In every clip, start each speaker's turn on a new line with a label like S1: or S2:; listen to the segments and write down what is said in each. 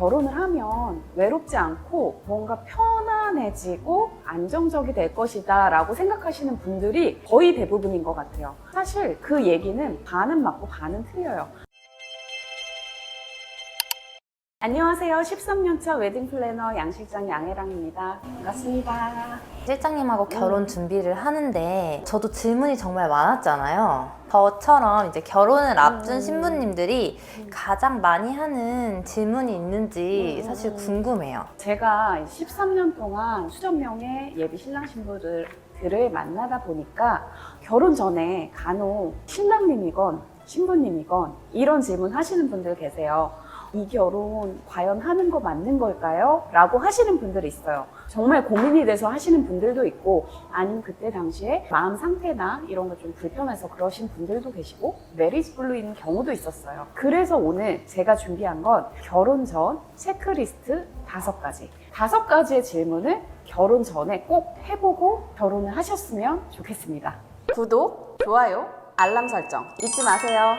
S1: 결혼을 하면 외롭지 않고 뭔가 편안해지고 안정적이 될 것이다 라고 생각하시는 분들이 거의 대부분인 것 같아요. 사실 그 얘기는 반은 맞고 반은 틀려요. 안녕하세요. 13년차 웨딩 플래너 양실장 양혜랑입니다. 반갑습니다.
S2: 실장님하고 결혼 준비를 하는데 저도 질문이 정말 많았잖아요. 저처럼 이제 결혼을 앞둔 신부님들이 가장 많이 하는 질문이 있는지 사실 궁금해요.
S1: 제가 13년 동안 수천 명의 예비 신랑 신부들을 만나다 보니까 결혼 전에 간혹 신랑님이건 신부님이건 이런 질문 하시는 분들 계세요. 이 결혼 과연 하는 거 맞는 걸까요? 라고 하시는 분들이 있어요. 정말 고민이 돼서 하시는 분들도 있고, 아니면 그때 당시에 마음 상태나 이런 거 좀 불편해서 그러신 분들도 계시고, 메리지 블루 있는 경우도 있었어요. 그래서 오늘 제가 준비한 건 결혼 전 체크리스트 5가지. 5가지의 질문을 결혼 전에 꼭 해보고 결혼을 하셨으면 좋겠습니다. 구독, 좋아요, 알람 설정 잊지 마세요.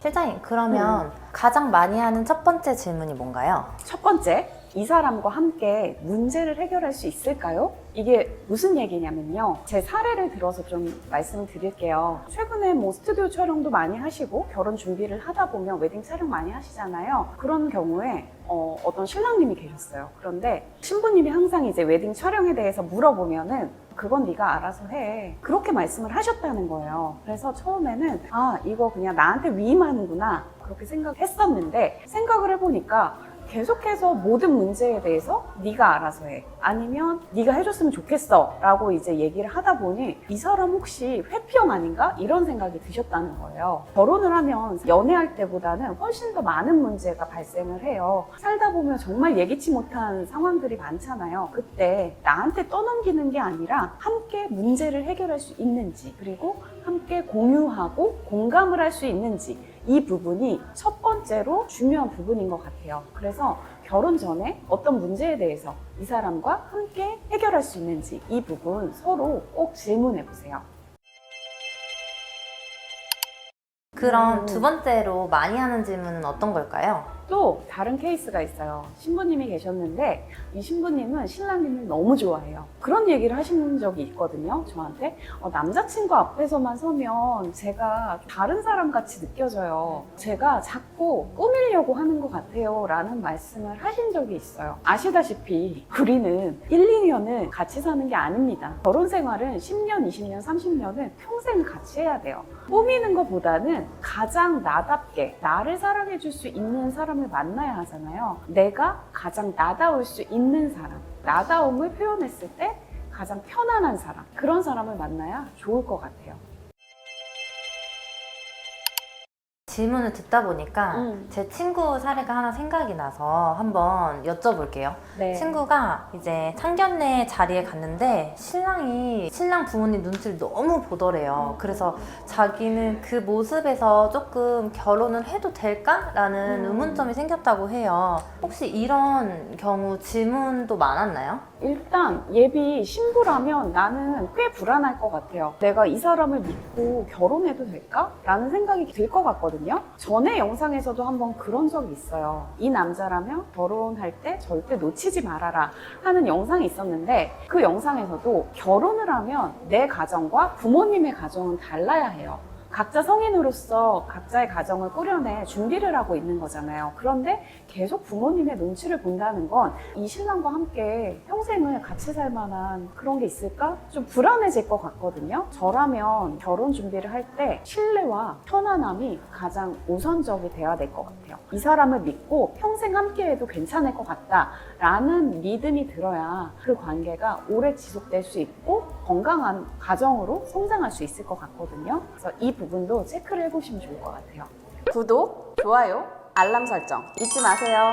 S2: 실장님, 그러면 가장 많이 하는 첫 번째 질문이 뭔가요?
S1: 첫 번째, 이 사람과 함께 문제를 해결할 수 있을까요? 이게 무슨 얘기냐면요. 제 사례를 들어서 좀 말씀을 드릴게요. 최근에 스튜디오 촬영도 많이 하시고 결혼 준비를 하다 보면 웨딩 촬영 많이 하시잖아요. 그런 경우에 어떤 신랑님이 계셨어요. 그런데 신부님이 항상 이제 웨딩 촬영에 대해서 물어보면은 그건 네가 알아서 해. 그렇게 말씀을 하셨다는 거예요. 그래서 처음에는 이거 그냥 나한테 위임하는구나 그렇게 생각했었는데 생각을 해보니까 계속해서 모든 문제에 대해서 네가 알아서 해. 아니면 네가 해줬으면 좋겠어 라고 이제 얘기를 하다 보니 이 사람 혹시 회피형 아닌가? 이런 생각이 드셨다는 거예요. 결혼을 하면 연애할 때보다는 훨씬 더 많은 문제가 발생을 해요. 살다 보면 정말 예기치 못한 상황들이 많잖아요. 그때 나한테 떠넘기는 게 아니라 함께 문제를 해결할 수 있는지, 그리고 함께 공유하고 공감을 할 수 있는지, 이 부분이 첫 번째로 중요한 부분인 것 같아요. 그래서 결혼 전에 어떤 문제에 대해서 이 사람과 함께 해결할 수 있는지 이 부분 서로 꼭 질문해 보세요.
S2: 그럼 두 번째로 많이 하는 질문은 어떤 걸까요?
S1: 또 다른 케이스가 있어요. 신부님이 계셨는데 이 신부님은 신랑님을 너무 좋아해요. 그런 얘기를 하신 적이 있거든요. 저한테 남자친구 앞에서만 서면 제가 다른 사람 같이 느껴져요. 제가 자꾸 꾸미려고 하는 것 같아요 라는 말씀을 하신 적이 있어요. 아시다시피 우리는 1, 2년을 같이 사는 게 아닙니다. 결혼 생활은 10년, 20년, 30년은 평생 같이 해야 돼요. 꾸미는 것보다는 가장 나답게 나를 사랑해 줄 수 있는 사람을 만나야 하잖아요. 내가 가장 나다울 수 있는 사람, 나다움을 표현했을 때 가장 편안한 사람, 그런 사람을 만나야 좋을 것 같아요.
S2: 질문을 듣다 보니까 제 친구 사례가 하나 생각이 나서 한번 여쭤볼게요.
S1: 네.
S2: 친구가 이제 상견례 자리에 갔는데 신랑이 신랑 부모님 눈치를 너무 보더래요. 그래서 자기는 그 모습에서 조금 결혼을 해도 될까라는 의문점이 생겼다고 해요. 혹시 이런 경우 질문도 많았나요?
S1: 일단 예비 신부라면 나는 꽤 불안할 것 같아요. 내가 이 사람을 믿고 결혼해도 될까? 라는 생각이 들 것 같거든요. 전에 영상에서도 한번 그런 적이 있어요. 이 남자라면 결혼할 때 절대 놓치지 말아라 하는 영상이 있었는데 그 영상에서도 결혼을 하면 내 가정과 부모님의 가정은 달라야 해요. 각자 성인으로서 각자의 가정을 꾸려내 준비를 하고 있는 거잖아요. 그런데 계속 부모님의 눈치를 본다는 건 이 신랑과 함께 평생을 같이 살 만한 그런 게 있을까? 좀 불안해질 것 같거든요. 저라면 결혼 준비를 할 때 신뢰와 편안함이 가장 우선적이 돼야 될 것 같아요. 이 사람을 믿고 평생 함께 해도 괜찮을 것 같다라는 믿음이 들어야 그 관계가 오래 지속될 수 있고 건강한 가정으로 성장할 수 있을 것 같거든요. 그래서 이 부분도 체크를 해보시면 좋을 것 같아요. 구독, 좋아요, 알람 설정 잊지 마세요.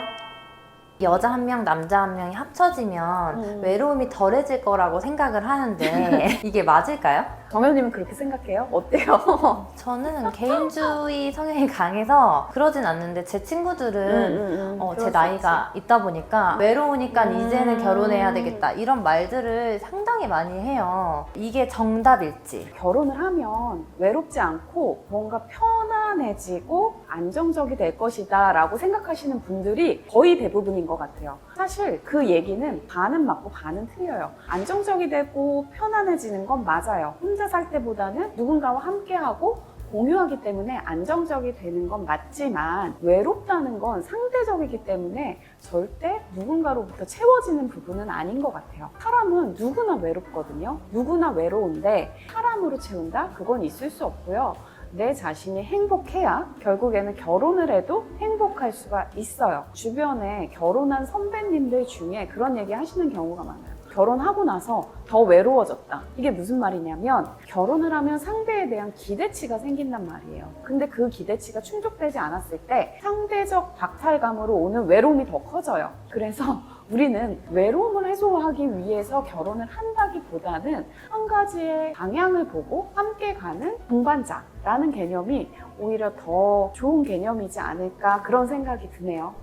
S2: 여자 한 명, 남자 한 명이 합쳐지면 외로움이 덜해질 거라고 생각을 하는데 이게 맞을까요?
S1: 정현님은 그렇게 생각해요? 어때요?
S2: 저는 개인주의 성향이 강해서 그러진 않는데 제 친구들은
S1: 그럴
S2: 제
S1: 수
S2: 나이가 있다 보니까 외로우니까
S1: 음.
S2: 이제는 결혼해야 되겠다 이런 말들을 상당히 많이 해요. 이게 정답일지.
S1: 결혼을 하면 외롭지 않고 뭔가 편안해지고 안정적이 될 것이다 라고 생각하시는 분들이 거의 대부분인 것 같아요. 사실 그 얘기는 반은 맞고 반은 틀려요. 안정적이 되고 편안해지는 건 맞아요. 혼자 살 때보다는 누군가와 함께하고 공유하기 때문에 안정적이 되는 건 맞지만 외롭다는 건 상대적이기 때문에 절대 누군가로부터 채워지는 부분은 아닌 것 같아요. 사람은 누구나 외롭거든요. 누구나 외로운데 사람으로 채운다? 그건 있을 수 없고요. 내 자신이 행복해야 결국에는 결혼을 해도 행복할 수가 있어요. 주변에 결혼한 선배님들 중에 그런 얘기 하시는 경우가 많아요. 결혼하고 나서 더 외로워졌다. 이게 무슨 말이냐면 결혼을 하면 상대에 대한 기대치가 생긴단 말이에요. 근데 그 기대치가 충족되지 않았을 때 상대적 박탈감으로 오는 외로움이 더 커져요. 그래서 우리는 외로움을 해소하기 위해서 결혼을 한다기보다는 한 가지의 방향을 보고 함께 가는 동반자라는 개념이 오히려 더 좋은 개념이지 않을까 그런 생각이 드네요.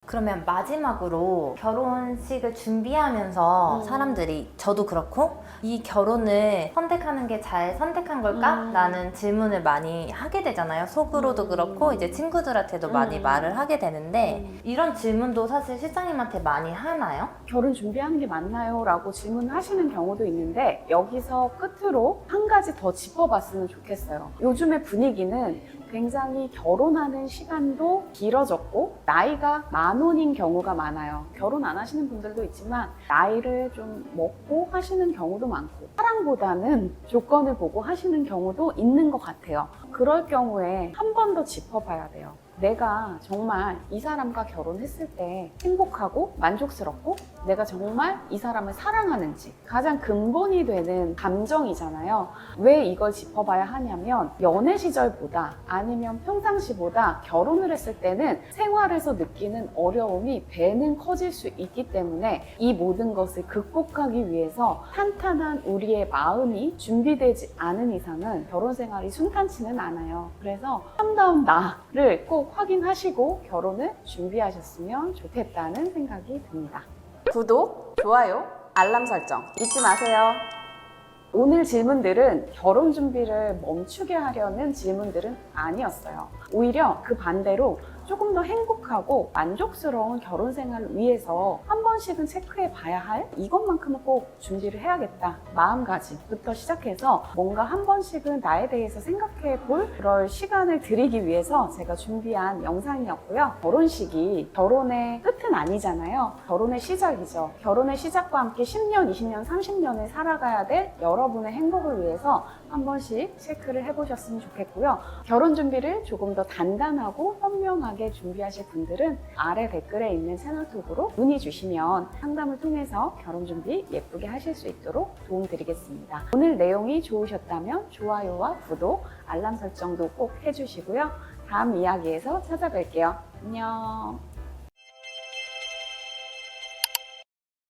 S2: 그러면 마지막으로 결혼식을 준비하면서
S1: 음.
S2: 사람들이 저도 그렇고 이 결혼을 선택하는 게 잘 선택한 걸까? 라는 질문을 많이 하게 되잖아요. 속으로도 그렇고 이제 친구들한테도 많이 말을 하게 되는데 이런 질문도 사실 실장님한테 많이 하나요?
S1: 결혼 준비하는 게 맞나요? 라고 질문하시는 경우도 있는데 여기서 끝으로 한 가지 더 짚어봤으면 좋겠어요. 요즘의 분위기는 굉장히 결혼하는 시간도 길어졌고 나이가 만원인 경우가 많아요. 결혼 안 하시는 분들도 있지만 나이를 좀 먹고 하시는 경우도 많고 사랑보다는 조건을 보고 하시는 경우도 있는 것 같아요. 그럴 경우에 한 번 더 짚어봐야 돼요. 내가 정말 이 사람과 결혼했을 때 행복하고 만족스럽고 내가 정말 이 사람을 사랑하는지 가장 근본이 되는 감정이잖아요. 왜 이걸 짚어봐야 하냐면 연애 시절보다 아니면 평상시보다 결혼을 했을 때는 생활에서 느끼는 어려움이 배는 커질 수 있기 때문에 이 모든 것을 극복하기 위해서 탄탄한 우리의 마음이 준비되지 않은 이상은 결혼 생활이 순탄치는 않아요. 그래서 참다운 나를 꼭 확인하시고 결혼을 준비하셨으면 좋겠다는 생각이 듭니다. 구독, 좋아요, 알람 설정 잊지 마세요. 오늘 질문들은 결혼 준비를 멈추게 하려는 질문들은 아니었어요. 오히려 그 반대로 조금 더 행복하고 만족스러운 결혼 생활을 위해서 한 번씩은 체크해 봐야 할 이것만큼은 꼭 준비를 해야겠다 마음가짐부터 시작해서 뭔가 한 번씩은 나에 대해서 생각해 볼 그럴 시간을 드리기 위해서 제가 준비한 영상이었고요. 결혼식이 결혼의 끝은 아니잖아요. 결혼의 시작이죠. 결혼의 시작과 함께 10년, 20년, 30년을 살아가야 될 여러분의 행복을 위해서 한 번씩 체크를 해보셨으면 좋겠고요. 결혼 준비를 조금 더 단단하고 현명하게 준비하실 분들은 아래 댓글에 있는 채널톡으로 문의 주시면 상담을 통해서 결혼 준비 예쁘게 하실 수 있도록 도움드리겠습니다. 오늘 내용이 좋으셨다면 좋아요와 구독, 알람 설정도 꼭 해주시고요. 다음 이야기에서 찾아뵐게요. 안녕.